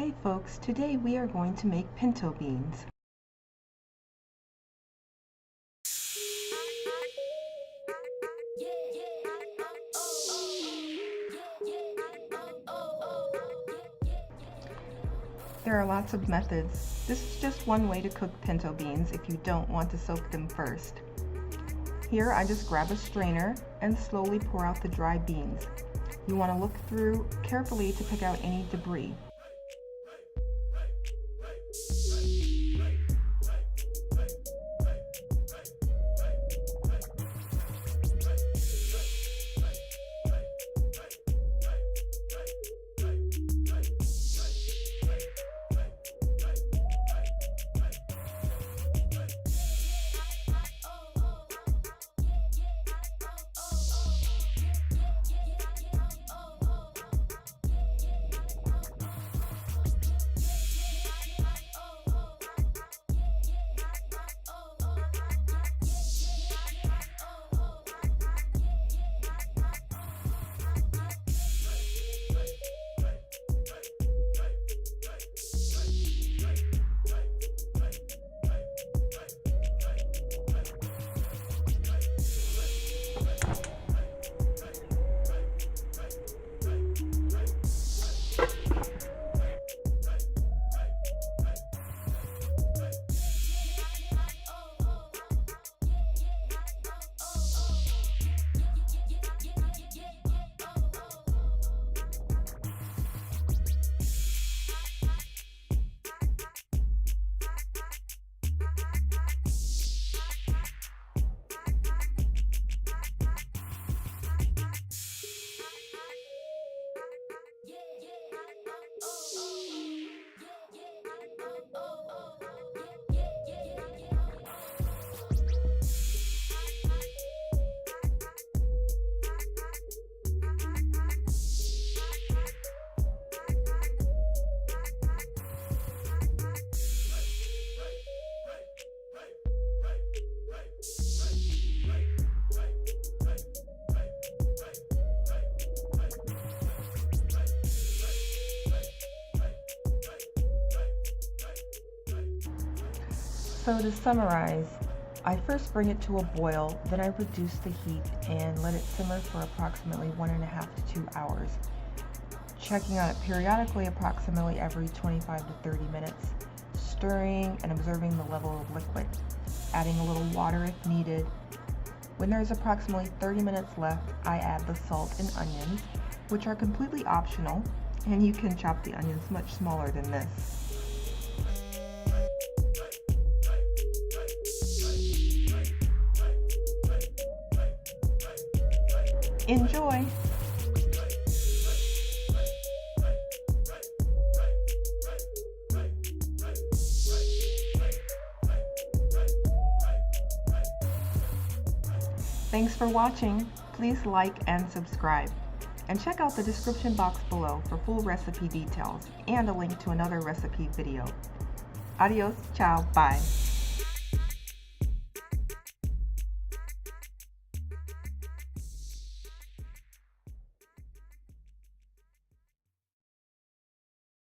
Hey folks, today we are going to make pinto beans. There are lots of methods. This is just one way to cook pinto beans if you don't want to soak them first. Here I just grab a strainer and slowly pour out the dry beans. You want to look through carefully to pick out any debris. So to summarize, I first bring it to a boil, then I reduce the heat and let it simmer for approximately 1.5 to 2 hours. Checking on it periodically approximately every 25 to 30 minutes, stirring and observing the level of liquid, adding a little water if needed. When there's approximately 30 minutes left, I add the salt and onions, which are completely optional, and you can chop the onions much smaller than this. Enjoy! Thanks for watching. Please like and subscribe. And check out the description box below for full recipe details and a link to another recipe video. Adios, ciao, bye.